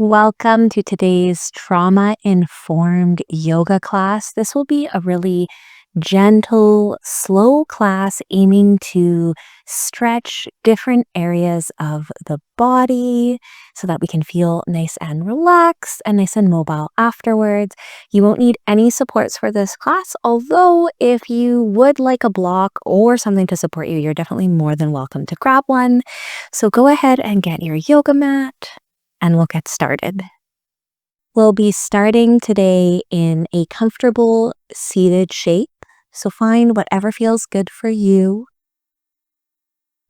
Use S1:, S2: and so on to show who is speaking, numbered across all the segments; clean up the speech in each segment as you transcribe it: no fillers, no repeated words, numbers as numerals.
S1: Welcome to today's trauma-informed yoga class. This will be a really gentle, slow class aiming to stretch different areas of the body so that we can feel nice and relaxed and nice and mobile afterwards. You won't need any supports for this class, although if you would like a block or something to support you, you're definitely more than welcome to grab one. So go ahead and get your yoga mat and we'll get started. We'll be starting today in a comfortable seated shape, so find whatever feels good for you.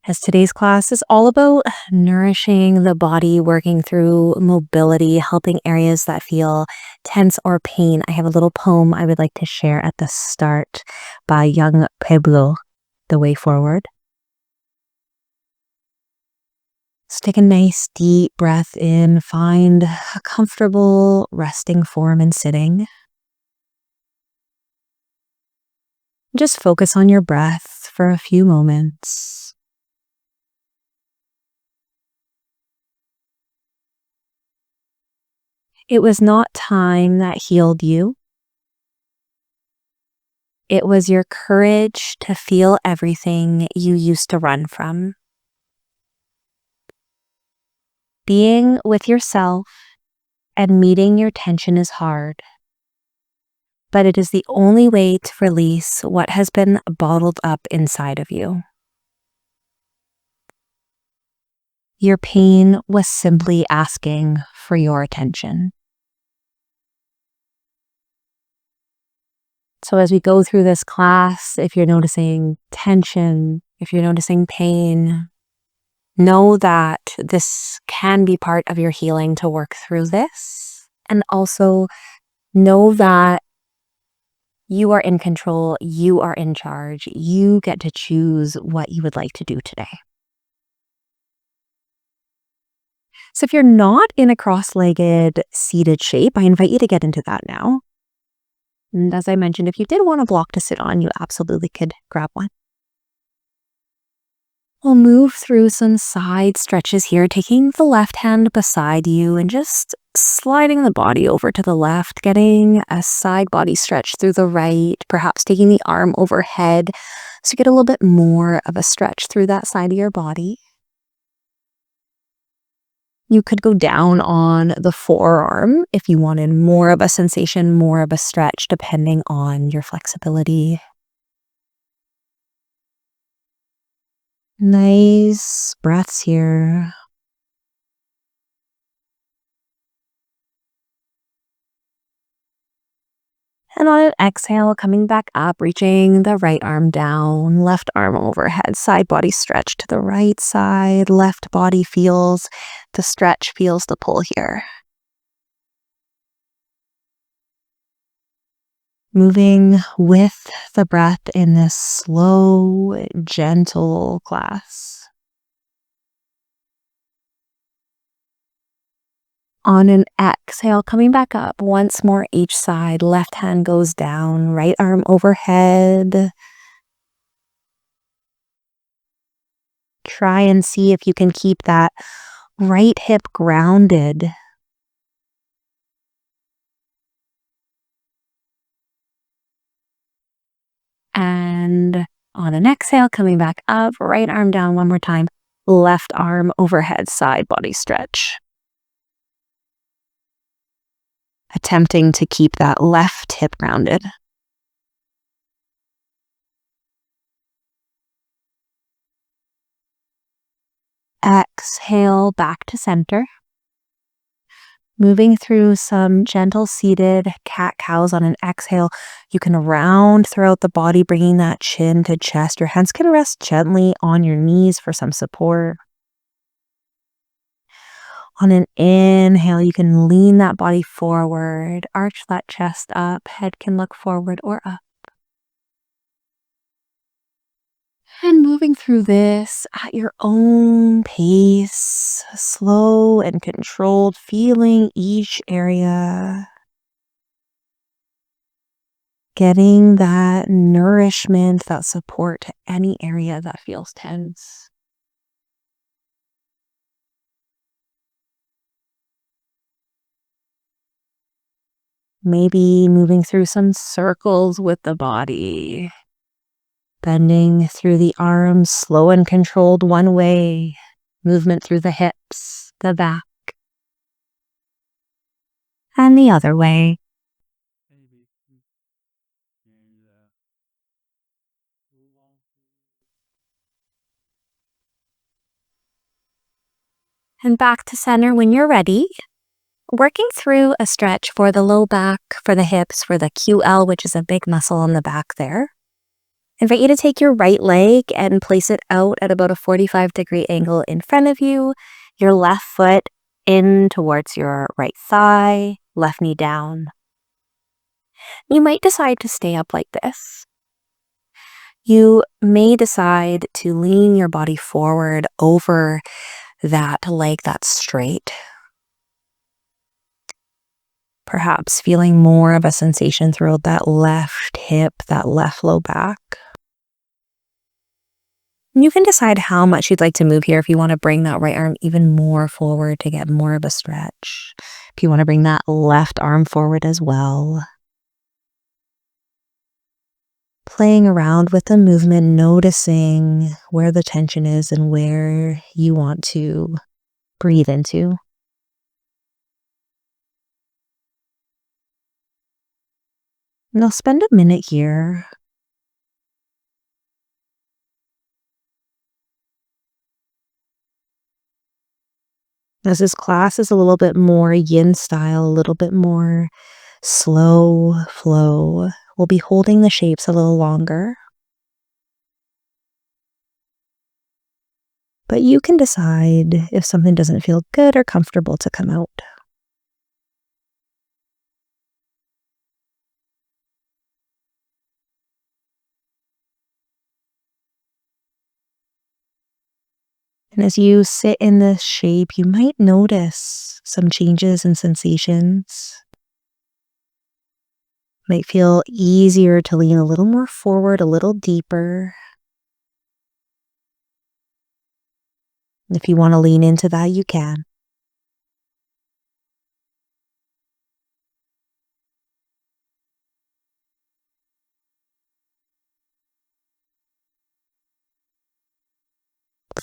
S1: As today's class is all about nourishing the body, working through mobility, helping areas that feel tense or pain. I have a little poem I would like to share at the start by young Pueblo, The Way Forward. So take a nice deep breath in, find a comfortable resting form in sitting. Just focus on your breath for a few moments. It was not time that healed you. It was your courage to feel everything you used to run from. Being with yourself and meeting your tension is hard, but it is the only way to release what has been bottled up inside of you. Your pain was simply asking for your attention. So as we go through this class, if you're noticing tension, if you're noticing pain, know that this can be part of your healing to work through this. And also know that you are in control, you are in charge, you get to choose what you would like to do today. So if you're not in a cross-legged seated shape, I invite you to get into that now. And as I mentioned, if you did want a block to sit on, you absolutely could grab one. We'll move through some side stretches here, taking the left hand beside you and just sliding the body over to the left, getting a side body stretch through the right, perhaps taking the arm overhead so you get a little bit more of a stretch through that side of your body. You could go down on the forearm if you wanted more of a sensation, more of a stretch, depending on your flexibility. Nice breaths here. And on an exhale, coming back up, reaching the right arm down, left arm overhead, side body stretch to the right side, left body feels the stretch, feels the pull here. Moving with the breath in this slow, gentle class. On an exhale, coming back up once more each side, left hand goes down, right arm overhead. Try and see if you can keep that right hip grounded. And on an exhale, coming back up, right arm down one more time, left arm overhead, side body stretch. Attempting to keep that left hip grounded. Exhale back to center. Moving through some gentle seated cat-cows on an exhale. You can round throughout the body, bringing that chin to chest. Your hands can rest gently on your knees for some support. On an inhale, you can lean that body forward, arch that chest up, head can look forward or up. And moving through this at your own pace, slow and controlled, feeling each area. Getting that nourishment, that support to any area that feels tense. Maybe moving through some circles with the body. Bending through the arms, slow and controlled one way. Movement through the hips, the back, and the other way. And back to center when you're ready. Working through a stretch for the low back, for the hips, for the QL, which is a big muscle on the back there. Invite you to take your right leg and place it out at about a 45-degree angle in front of you. Your left foot in towards your right thigh, left knee down. You might decide to stay up like this. You may decide to lean your body forward over that leg that's straight. Perhaps feeling more of a sensation throughout that left hip, that left low back. You can decide how much you'd like to move here if you want to bring that right arm even more forward to get more of a stretch. If you want to bring that left arm forward as well. Playing around with the movement, noticing where the tension is and where you want to breathe into. And I'll spend a minute here. As this class is a little bit more yin style, a little bit more slow flow, we'll be holding the shapes a little longer. But you can decide if something doesn't feel good or comfortable to come out. And as you sit in this shape, you might notice some changes in sensations. Might feel easier to lean a little more forward, a little deeper. If you want to lean into that, you can.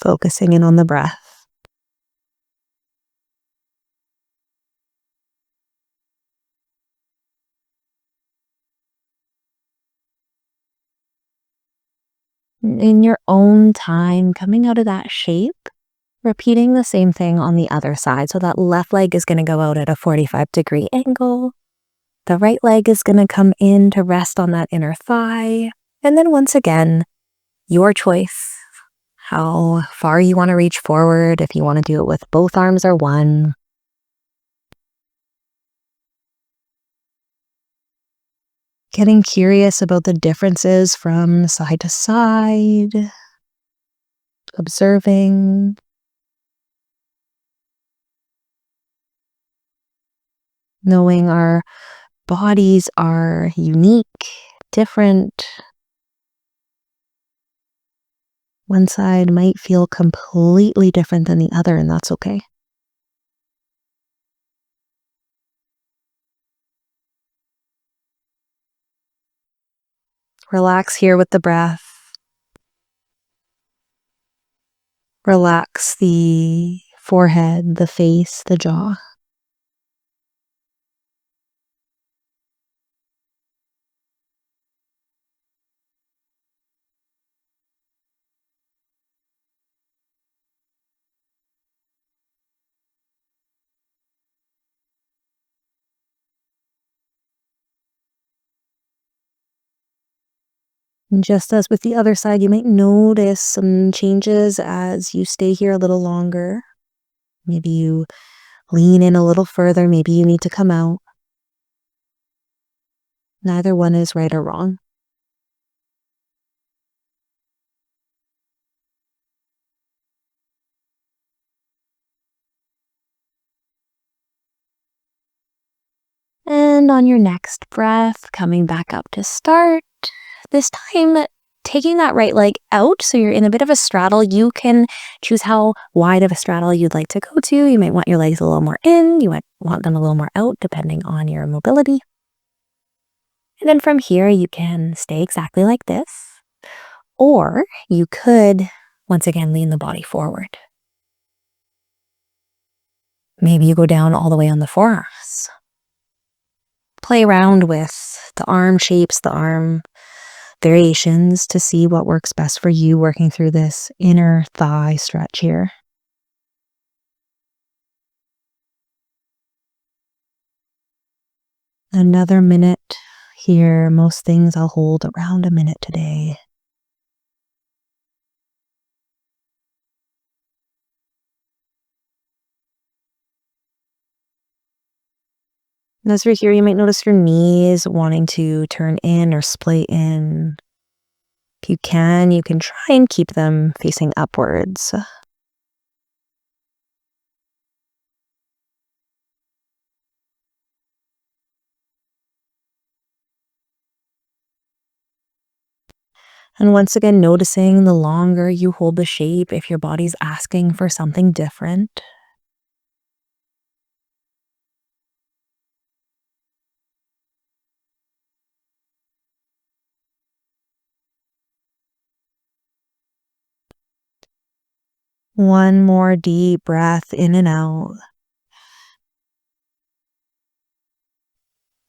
S1: Focusing in on the breath. In your own time, coming out of that shape, repeating the same thing on the other side. So that left leg is going to go out at a 45-degree angle. The right leg is going to come in to rest on that inner thigh. And then once again, your choice. How far you want to reach forward, if you want to do it with both arms or one. Getting curious about the differences from side to side. Observing. Knowing our bodies are unique, different. One side might feel completely different than the other, and that's okay. Relax here with the breath. Relax the forehead, the face, the jaw. And just as with the other side, you might notice some changes as you stay here a little longer. Maybe you lean in a little further. Maybe you need to come out. Neither one is right or wrong. And on your next breath, coming back up to start. This time, taking that right leg out, so you're in a bit of a straddle. You can choose how wide of a straddle you'd like to go to. You might want your legs a little more in. You might want them a little more out, depending on your mobility. And then from here, you can stay exactly like this, or you could once again lean the body forward. Maybe you go down all the way on the forearms. Play around with the arm shapes, the arm variations to see what works best for you, working through this inner thigh stretch here. Another minute here. Most things I'll hold around a minute today. And as we're here, you might notice your knees wanting to turn in or splay in. If you can try and keep them facing upwards. And once again, noticing the longer you hold the shape, if your body's asking for something different. One more deep breath in and out.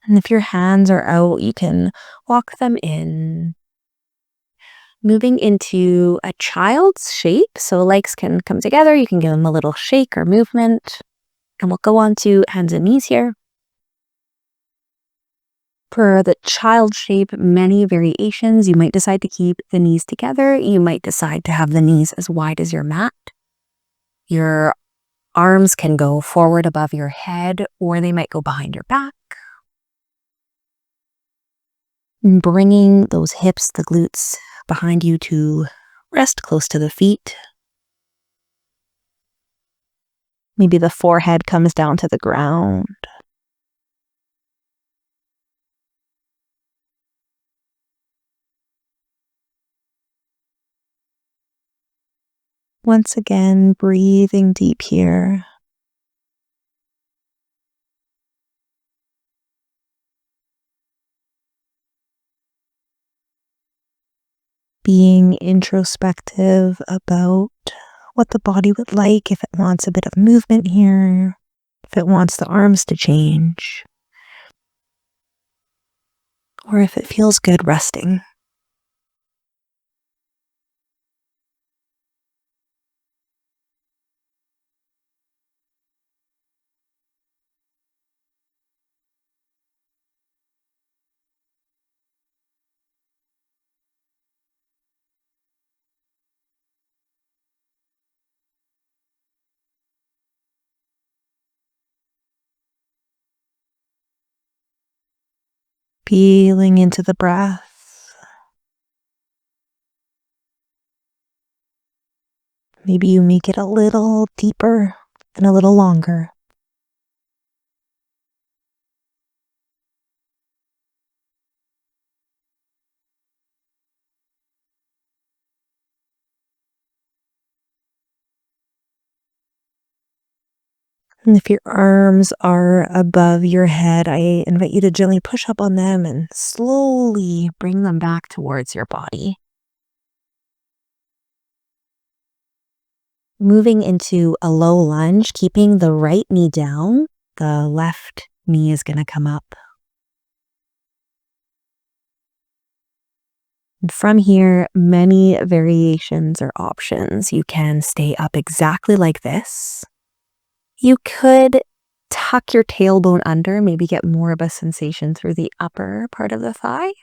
S1: And if your hands are out, you can walk them in. Moving into a child's shape, so legs can come together. You can give them a little shake or movement. And we'll go on to hands and knees here. For the child shape, many variations. You might decide to keep the knees together. You might decide to have the knees as wide as your mat. Your arms can go forward above your head, or they might go behind your back. Bringing those hips, the glutes behind you to rest close to the feet. Maybe the forehead comes down to the ground. Once again, breathing deep here. Being introspective about what the body would like, if it wants a bit of movement here, if it wants the arms to change, or if it feels good resting. Feeling into the breath. Maybe you make it a little deeper and a little longer. And if your arms are above your head, I invite you to gently push up on them and slowly bring them back towards your body. Moving into a low lunge, keeping the right knee down, the left knee is going to come up. And from here, many variations or options. You can stay up exactly like this. You could tuck your tailbone under, maybe get more of a sensation through the upper part of the thigh.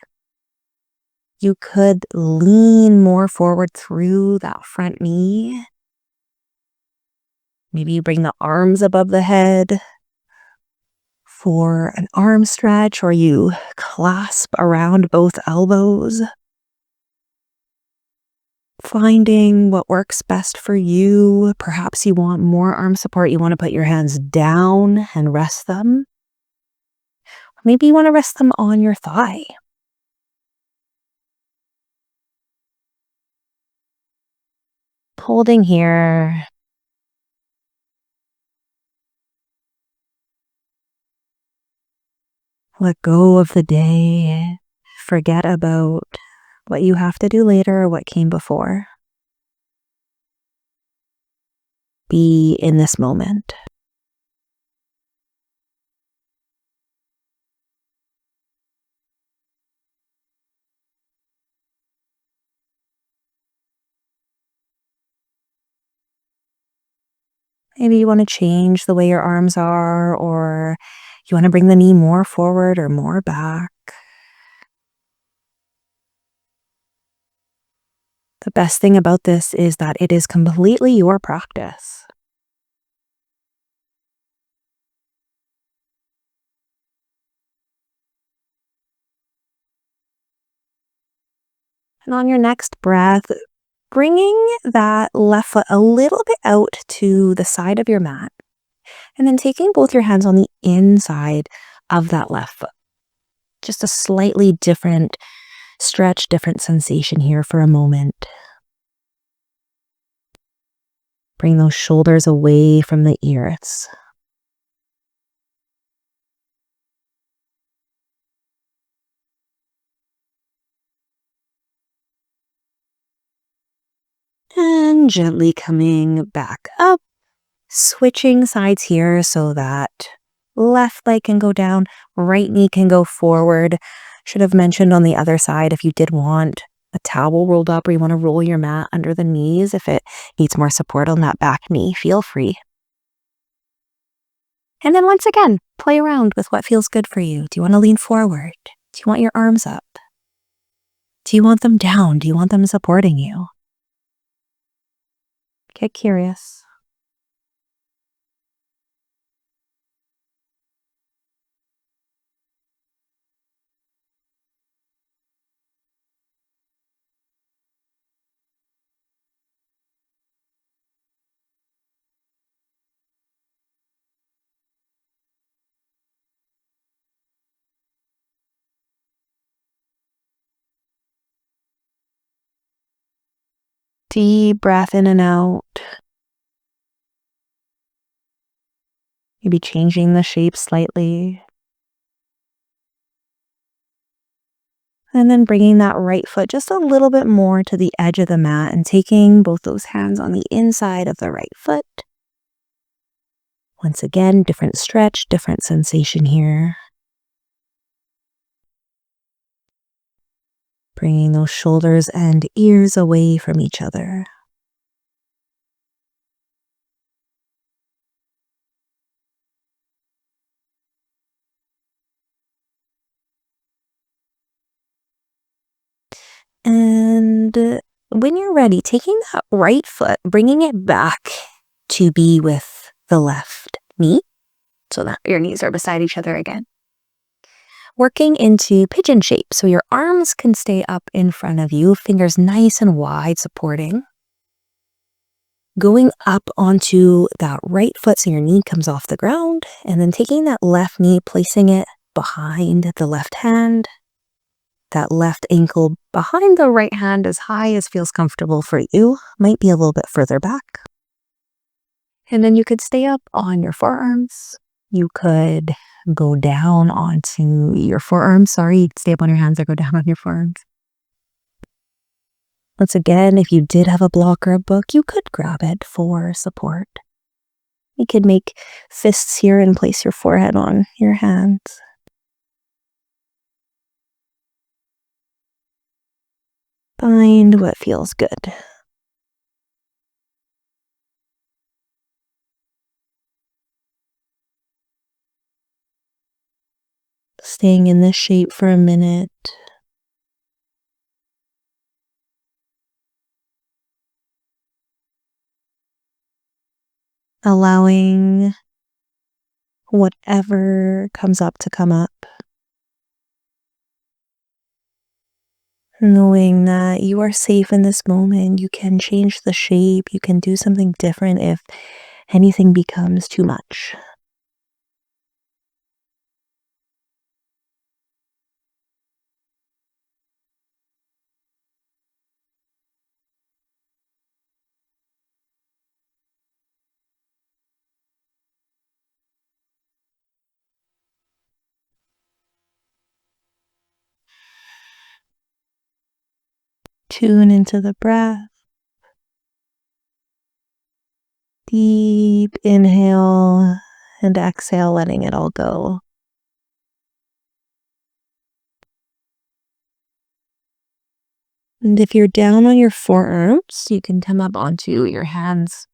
S1: You could lean more forward through that front knee. Maybe you bring the arms above the head for an arm stretch, or you clasp around both elbows. Finding what works best for you. Perhaps you want more arm support. You want to put your hands down and rest them. Maybe you want to rest them on your thigh. Holding here. Let go of the day. Forget about what you have to do later or what came before. Be in this moment. Maybe you want to change the way your arms are, or you want to bring the knee more forward or more back. The best thing about this is that it is completely your practice. And on your next breath, bringing that left foot a little bit out to the side of your mat, and then taking both your hands on the inside of that left foot. Just a slightly different stretch, different sensation here for a moment. Bring those shoulders away from the ears. And gently coming back up, switching sides here so that left leg can go down, right knee can go forward. Should have mentioned on the other side, if you did want a towel rolled up or you want to roll your mat under the knees, if it needs more support on that back knee, feel free. And then once again, play around with what feels good for you. Do you want to lean forward? Do you want your arms up? Do you want them down? Do you want them supporting you? Get curious. Deep breath in and out. Maybe changing the shape slightly. And then bringing that right foot just a little bit more to the edge of the mat and taking both those hands on the inside of the right foot. Once again, different stretch, different sensation here. Bringing those shoulders and ears away from each other. And when you're ready, taking that right foot, bringing it back to be with the left knee so that your knees are beside each other again. Working into pigeon shape so your arms can stay up in front of you, fingers nice and wide, supporting. Going up onto that right foot so your knee comes off the ground, and then taking that left knee, placing it behind the left hand, that left ankle behind the right hand as high as feels comfortable for you, might be a little bit further back. And then you could stay up on your forearms. You could go down onto your forearms. Sorry, you could stay up on your hands or go down on your forearms. Once again, if you did have a block or a book, you could grab it for support. You could make fists here and place your forehead on your hands. Find what feels good. Staying in this shape for a minute. Allowing whatever comes up to come up. Knowing that you are safe in this moment, you can change the shape, you can do something different if anything becomes too much. Tune into the breath. Deep inhale and exhale, letting it all go. And if you're down on your forearms, you can come up onto your hands,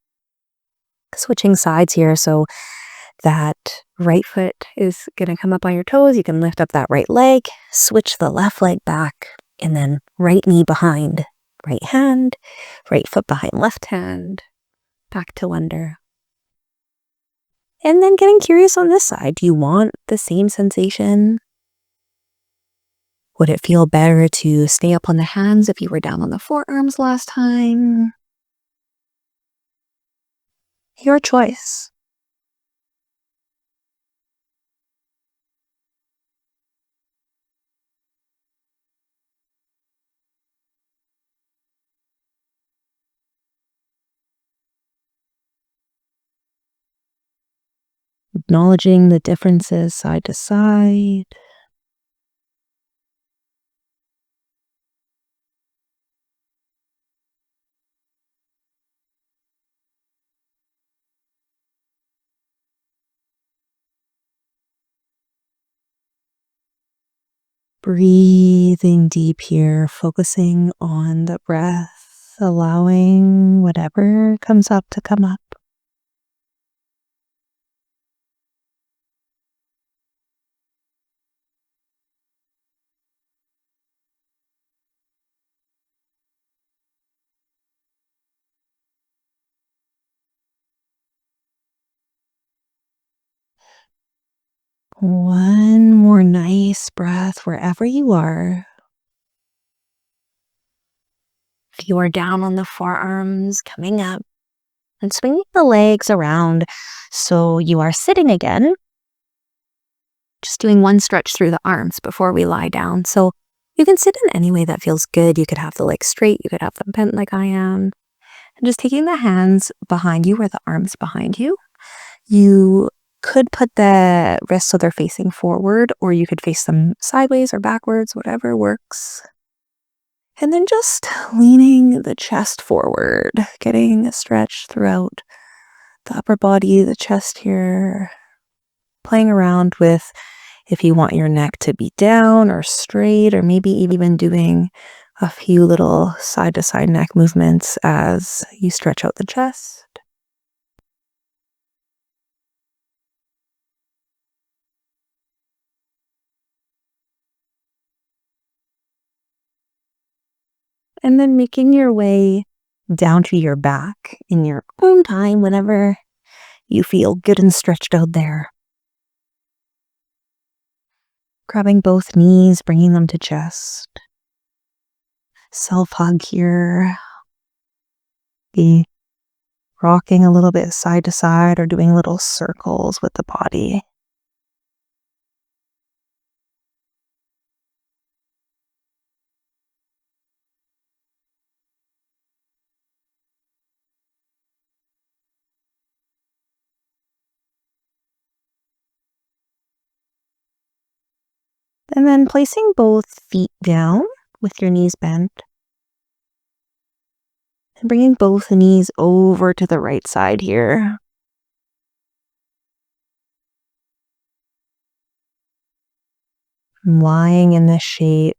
S1: switching sides here. So that right foot is going to come up on your toes. You can lift up that right leg, switch the left leg back, and then right knee behind right hand, right foot behind left hand, back to under. And then getting curious on this side. Do you want the same sensation? Would it feel better to stay up on the hands if you were down on the forearms last time? Your choice. Acknowledging the differences side to side. Breathing deep here, focusing on the breath, allowing whatever comes up to come up. One more nice breath wherever you are. If you are down on the forearms, coming up and swinging the legs around so you are sitting again. Just doing one stretch through the arms before we lie down. So you can sit in any way that feels good. You could have the legs straight. You could have them bent like I am. And just taking the hands behind you or the arms behind you. You could put the wrists so they're facing forward, or you could face them sideways or backwards, whatever works. And then just leaning the chest forward, getting a stretch throughout the upper body, the chest here, playing around with if you want your neck to be down or straight, or maybe even doing a few little side to side neck movements as you stretch out the chest. And then making your way down to your back in your own time whenever you feel good and stretched out there. Grabbing both knees, bringing them to chest. Self-hug here. Be rocking a little bit side to side or doing little circles with the body. And then placing both feet down with your knees bent. And bringing both knees over to the right side here. Lying in this shape.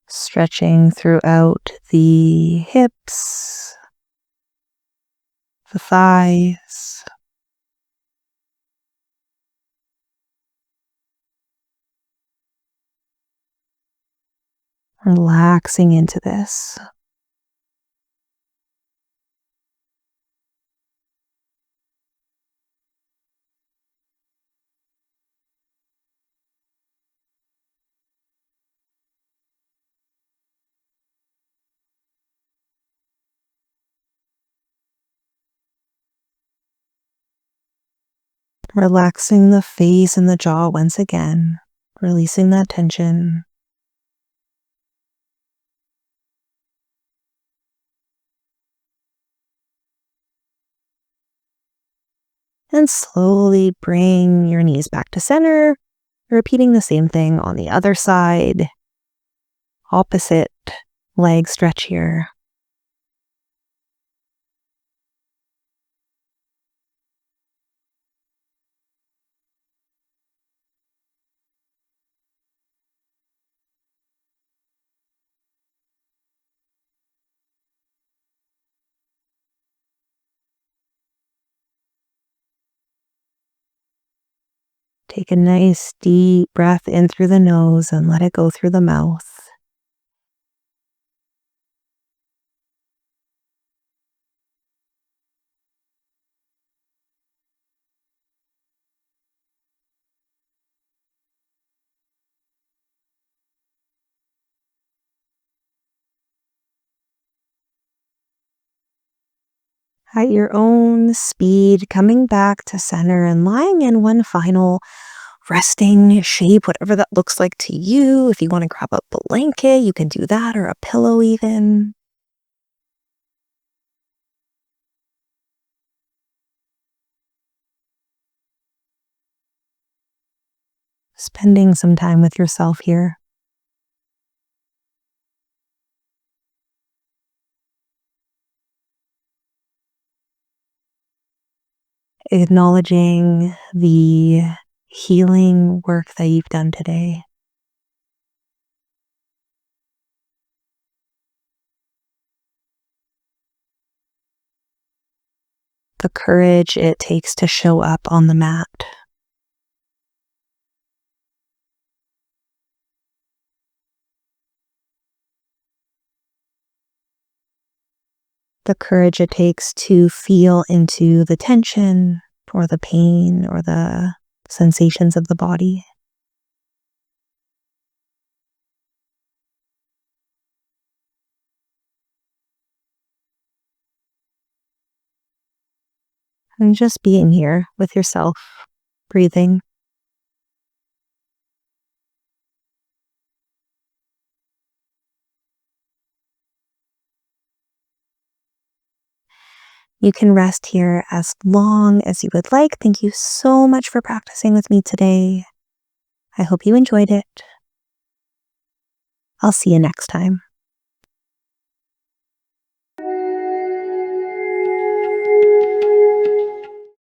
S1: Stretching throughout the hips, the thighs. Relaxing into this. Relaxing the face and the jaw once again, releasing that tension. And slowly bring your knees back to center. Repeating the same thing on the other side. Opposite leg stretch here. Take a nice deep breath in through the nose and let it go through the mouth. At your own speed, coming back to center and lying in one final resting shape, whatever that looks like to you. If you want to grab a blanket, you can do that, or a pillow even. Spending some time with yourself here. Acknowledging the healing work that you've done today. The courage it takes to show up on the mat. The courage it takes to feel into the tension or the pain or the sensations of the body. And just being here with yourself, breathing. You can rest here as long as you would like. Thank you so much for practicing with me today. I hope you enjoyed it. I'll see you next time.